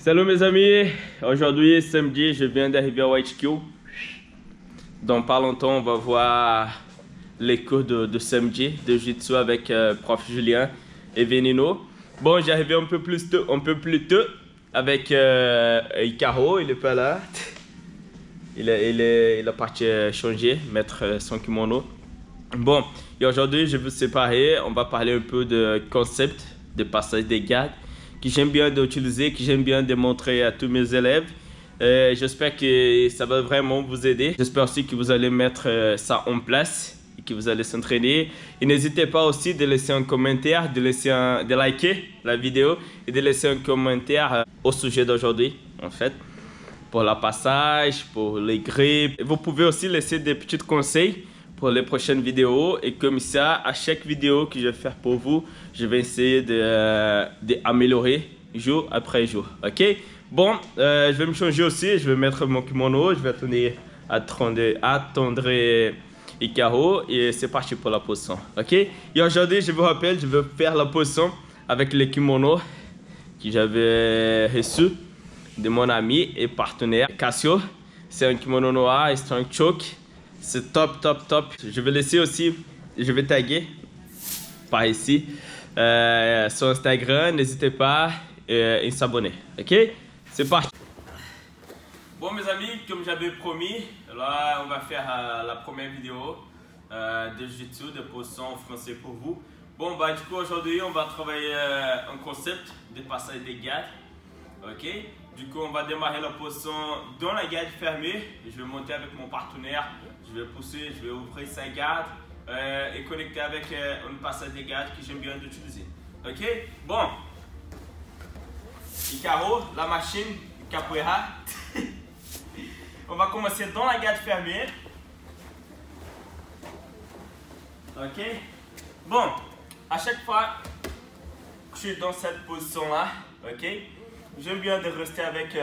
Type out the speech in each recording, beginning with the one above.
Salut mes amis, aujourd'hui samedi, je viens d'arriver à YHQ. Dans pas longtemps, on va voir les cours de samedi de Jiu-Jitsu avec prof Julien et Venino. Bon, j'ai arrivé un peu plus tôt avec Icaro, il est pas là. Il est parti changer, mettre son kimono. Bon, et aujourd'hui je vais vous séparer, on va parler un peu de concept de passage des gardes que j'aime bien d'utiliser, que j'aime bien de montrer à tous mes élèves. J'espère que ça va vraiment vous aider. J'espère aussi que vous allez mettre ça en place et que vous allez s'entraîner. Et n'hésitez pas aussi de laisser un commentaire, de liker la vidéo et de laisser un commentaire au sujet d'aujourd'hui, en fait, pour le passage, pour les grippes. Vous pouvez aussi laisser des petits conseils pour les prochaines vidéos, et comme ça, à chaque vidéo que je vais faire pour vous, je vais essayer d'améliorer jour après jour. Ok? Bon, je vais me changer aussi, je vais mettre mon kimono, je vais attendre Icaro et c'est parti pour la position. Ok? Et aujourd'hui, je vous rappelle, je vais faire la position avec le kimono que j'avais reçu de mon ami et partenaire Cassio. C'est un kimono noir et strong choke. C'est top. Je vais laisser aussi, je vais taguer par ici sur Instagram. N'hésitez pas à s'abonner. Ok? C'est parti. Bon mes amis, comme j'avais promis, là on va faire la première vidéo de Jiu-Jitsu, de position en français pour vous. Bon bah du coup aujourd'hui on va travailler un concept de passage des gardes. Ok? Du coup on va démarrer la position dans la garde fermée. Je vais monter avec mon partenaire. Je vais pousser, je vais ouvrir sa garde et connecter avec un passage de garde que j'aime bien d'utiliser. Ok? Bon. Icaro, la machine, capoeira. On va commencer dans la garde fermée. Ok? Bon, à chaque fois que je suis dans cette position-là, ok? J'aime bien de rester avec...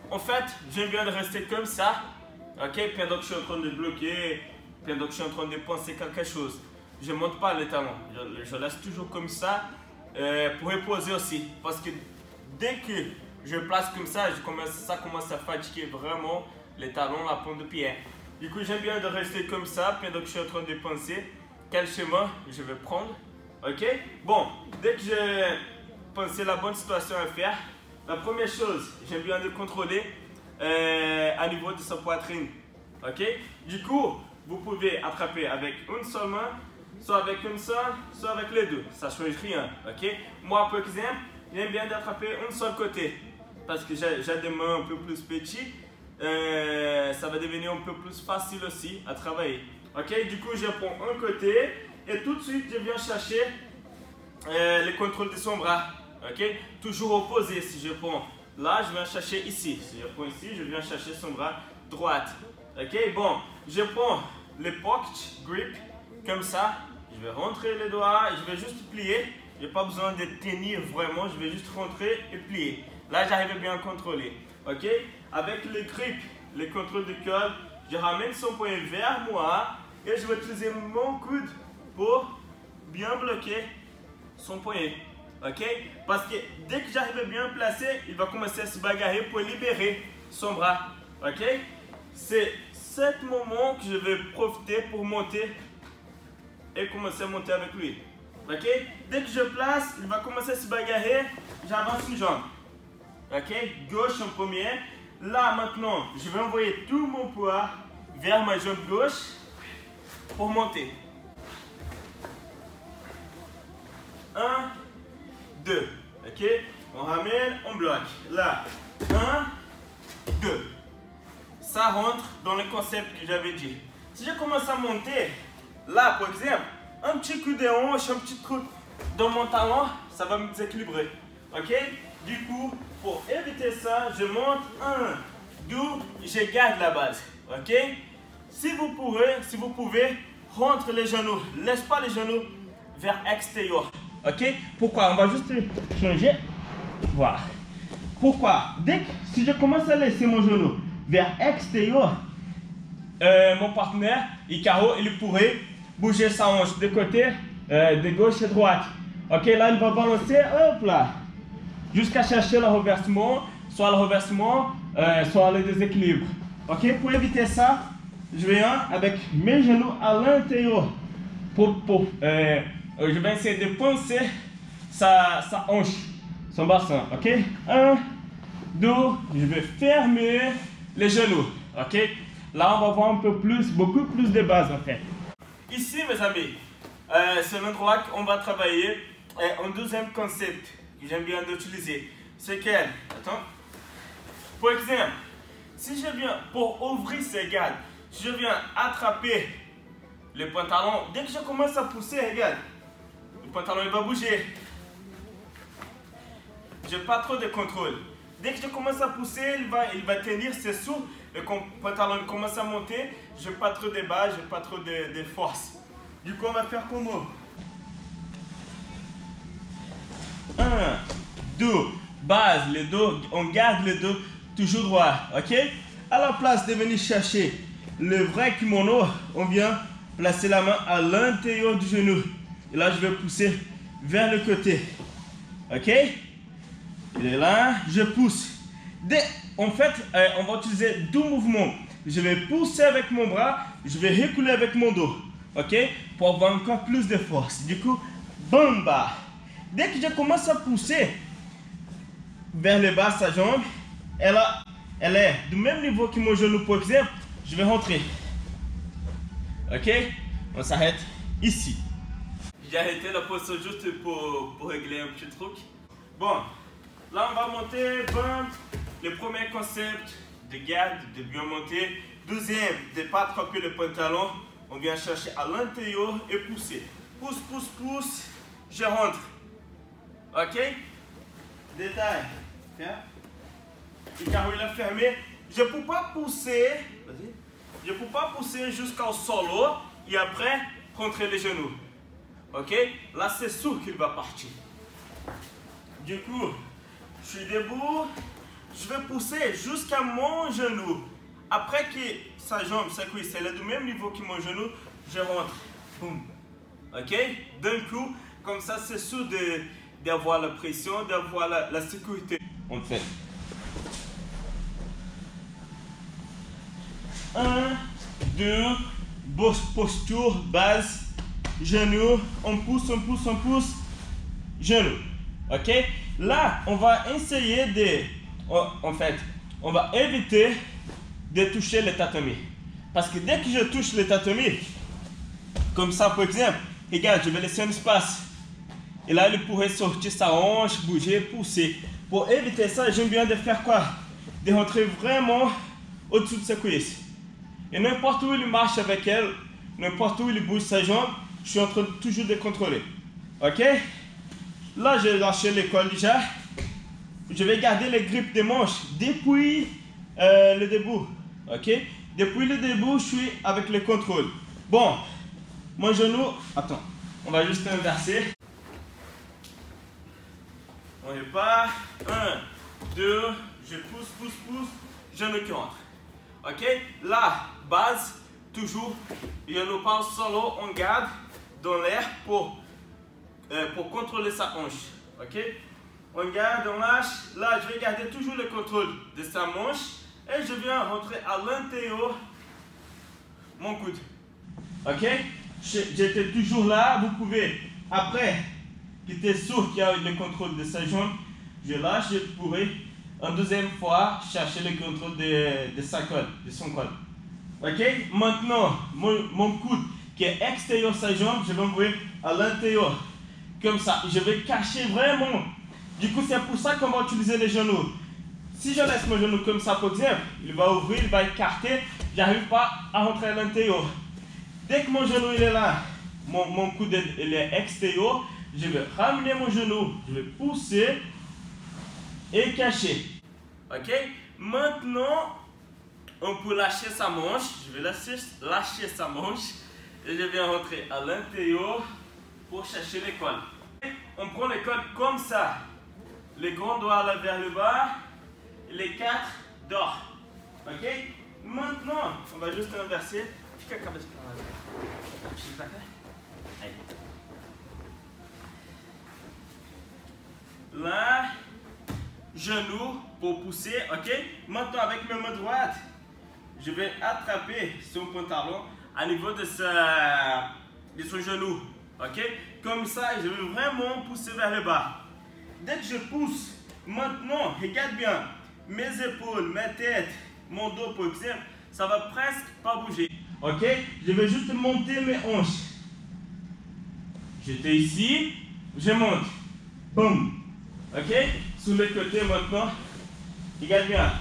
en fait, j'aime bien de rester comme ça. Ok, pendant que je suis en train de bloquer, pendant que je suis en train de penser quelque chose. Je ne monte pas les talons, je laisse toujours comme ça pour reposer aussi. Parce que dès que je place comme ça, ça commence à fatiguer vraiment les talons, la pointe de pied. Du coup, j'aime bien de rester comme ça pendant que je suis en train de penser quel schéma je vais prendre. Ok, bon, dès que j'ai pensé la bonne situation à faire, la première chose, j'aime bien de contrôler à niveau de sa poitrine. Ok? Du coup, vous pouvez attraper avec une seule main, soit avec une seule, soit avec les deux. Ça ne change rien. Ok? Moi, par exemple, j'aime bien d'attraper un seul côté. Parce que j'ai des mains un peu plus petites. Ça va devenir un peu plus facile aussi à travailler. Ok? Du coup, je prends un côté et tout de suite, je viens chercher le contrôle de son bras. Ok? Toujours opposé. Si je prends là, je viens chercher ici. Si je prends ici, je viens chercher son bras droite. Ok, bon, je prends le pocket grip comme ça. Je vais rentrer les doigts et je vais juste plier. Je n'ai pas besoin de tenir vraiment. Je vais juste rentrer et plier. Là, j'arrive bien à contrôler. Ok, avec le grip, le contrôle de col, je ramène son poignet vers moi et je vais utiliser mon coude pour bien bloquer son poignet. Ok? Parce que dès que j'arrive bien placé, il va commencer à se bagarrer pour libérer son bras. Ok? C'est ce moment que je vais profiter pour monter et commencer à monter avec lui. Ok? Dès que je place, il va commencer à se bagarrer, j'avance une jambe. Ok? Gauche en premier. Là maintenant, je vais envoyer tout mon poids vers ma jambe gauche pour monter. 1, 2, ok, on ramène, on bloque, là, 1, 2, ça rentre dans le concept que j'avais dit. Si je commence à monter, là par exemple, un petit coup de hanche, un petit coup dans mon talon, ça va me déséquilibrer, ok. Du coup, pour éviter ça, je monte 1, 2, je garde la base, ok. Si vous pouvez, rentre les genoux, laisse pas les genoux vers l'extérieur. Ok? Pourquoi? On va juste changer. Voilà. Pourquoi? Si je commence à laisser mon genou vers l'extérieur, mon partenaire, Icaro, il pourrait bouger sa hanche de côté, de gauche et droite. Ok? Là, il va balancer, hop là, jusqu'à chercher le renversement soit le renversement, soit le déséquilibre. Ok, pour éviter ça, je vais avec mes genoux à l'intérieur. Je vais essayer de poncer sa hanche, son bassin. Ok, 1, 2, je vais fermer les genoux. Ok, là on va voir un peu plus, beaucoup plus de base en fait. Ici mes amis, c'est l'endroit qu'on va travailler un deuxième concept que j'aime bien d'utiliser. C'est quel? Attends. Par exemple, si je viens pour ouvrir ces gardes, si je viens attraper le pantalon, dès que je commence à pousser, regarde, le pantalon il va bouger. Je n'ai pas trop de contrôle. Dès que je commence à pousser, il va tenir ses sous. Le pantalon commence à monter. Je n'ai pas trop de base, je n'ai pas trop de force. Du coup, on va faire comment? 1, 2, base, le dos, on garde le dos toujours droit, ok? À la place de venir chercher le vrai kimono, on vient placer la main à l'intérieur du genou. Et là, je vais pousser vers le côté, ok? Il est là, je pousse. En fait, on va utiliser deux mouvements. Je vais pousser avec mon bras, je vais reculer avec mon dos, ok? Pour avoir encore plus de force. Du coup, bamba. Dès que je commence à pousser vers le bas, sa jambe, elle est du même niveau que mon genou, par exemple. Je vais rentrer. Ok? On s'arrête ici. J'ai arrêté la position juste pour régler un petit truc. Bon, là on va monter. Bon, le premier concept de garde, de bien monter. Deuxième, de ne pas attraper le pantalon. On vient chercher à l'intérieur et pousser. Pousse, pousse, pousse. Je rentre. Ok? Détail. Le carreau il est fermé. Je ne peux pas pousser. Je ne peux pas pousser jusqu'au sol et après rentrer les genoux. Ok? Là c'est sûr qu'il va partir. Du coup, je suis debout. Je vais pousser jusqu'à mon genou. Après que sa jambe, sa cuisse, elle est du même niveau que mon genou, je rentre. Boum. Ok? D'un coup, comme ça c'est sûr d'avoir la pression, d'avoir la sécurité. On fait 1, 2, posture, base, genou, on pousse, on pousse, on pousse, genou. Ok? Là, on va essayer en fait, on va éviter de toucher le tatami. Parce que dès que je touche le tatami, comme ça par exemple, regarde, je vais laisser un espace. Et là, il pourrait sortir sa hanche, bouger, pousser. Pour éviter ça, j'aime bien de faire quoi? De rentrer vraiment au-dessous de sa cuisse. Et n'importe où il marche avec elle, n'importe où il bouge sa jambe, je suis en train toujours de contrôler. Ok? Là, j'ai lâché le col déjà. Je vais garder les grippes des manches depuis le debout. Ok? Depuis le debout, je suis avec le contrôle. Bon, mon genou, attends, on va juste inverser. On repart. 1, 2, je pousse, pousse, pousse, genou qui rentre. Ok? Là, base, toujours, genou pas au sol, on garde dans l'air pour contrôler sa hanche. Ok? On garde, on lâche. Là, je vais garder toujours le contrôle de sa manche et je viens rentrer à l'intérieur mon coude. Ok? J'étais toujours là. Vous pouvez, après qu'il était sûr qu'il y a le contrôle de sa jambe, je lâche, je pourrais une deuxième fois chercher le contrôle de sa col, de son col. Ok? Maintenant, mon coude qui est extérieur de sa jambe, je vais envoyer à l'intérieur. Comme ça, je vais cacher vraiment. Du coup, c'est pour ça qu'on va utiliser les genoux. Si je laisse mon genou comme ça, par exemple, il va ouvrir, il va écarter, j'arrive pas à rentrer à l'intérieur. Dès que mon genou il est là, mon coude il est extérieur, je vais ramener mon genou, je vais pousser et cacher. Ok? Maintenant, on peut lâcher sa manche. Je vais lâcher sa manche et je viens rentrer à l'intérieur pour chercher l'école. On prend l'école comme ça. Les grands doigts là vers le bas, les 4 dehors. Ok? Maintenant, on va juste inverser. Là, genou, pour pousser, ok? Maintenant, avec mes mains droites, je vais attraper son pantalon à niveau de son genou, ok? Comme ça, je vais vraiment pousser vers le bas. Dès que je pousse, maintenant, regarde bien, mes épaules, ma tête, mon dos, par exemple, ça va presque pas bouger, ok? Je vais juste monter mes hanches. J'étais ici, je monte, boum, ok? Sur le côté maintenant, regarde bien.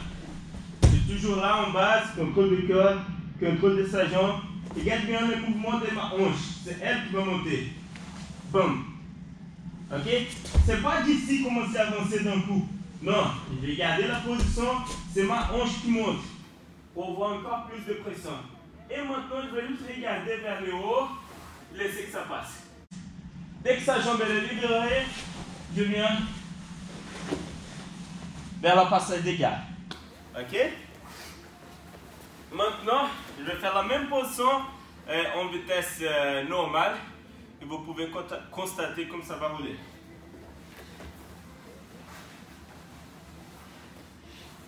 Je suis toujours là en base, contrôle du cœur, contrôle de sa jambe. Regarde bien le mouvement de ma hanche, c'est elle qui va monter. Boum. Ok? C'est pas d'ici commencer à avancer d'un coup. Non, je vais garder la position, c'est ma hanche qui monte. Pour avoir encore plus de pression. Et maintenant, je vais juste regarder vers le haut, laisser que ça passe. Dès que sa jambe est libérée, je viens vers la passage des gardes. Ok? Maintenant, je vais faire la même position en vitesse normale. Et vous pouvez constater comme ça va rouler.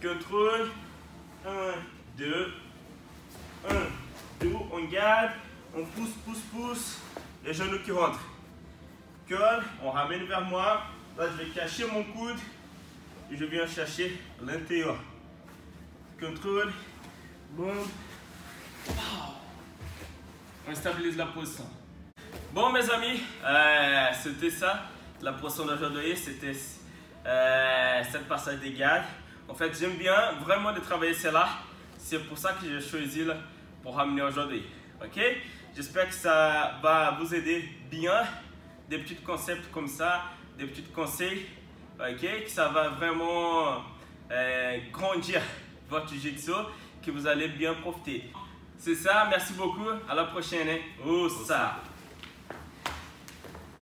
Contrôle. 1, 2. 1, 2. On garde. On pousse, pousse, pousse. Les genoux qui rentrent. Colle. On ramène vers moi. Là, je vais cacher mon coude. Et je viens chercher l'intérieur. Contrôle. Bon. On stabilise la position. Bon mes amis, c'était ça. La position d'aujourd'hui, c'était cette passage des gardes. En fait, j'aime bien vraiment de travailler cela. C'est pour ça que j'ai choisi pour ramener aujourd'hui. Ok? J'espère que ça va vous aider bien. Des petits concepts comme ça, des petits conseils. Ok? Que ça va vraiment grandir votre jiu-jitsu, que vous allez bien profiter. C'est ça, merci beaucoup. À la prochaine. Oh ça.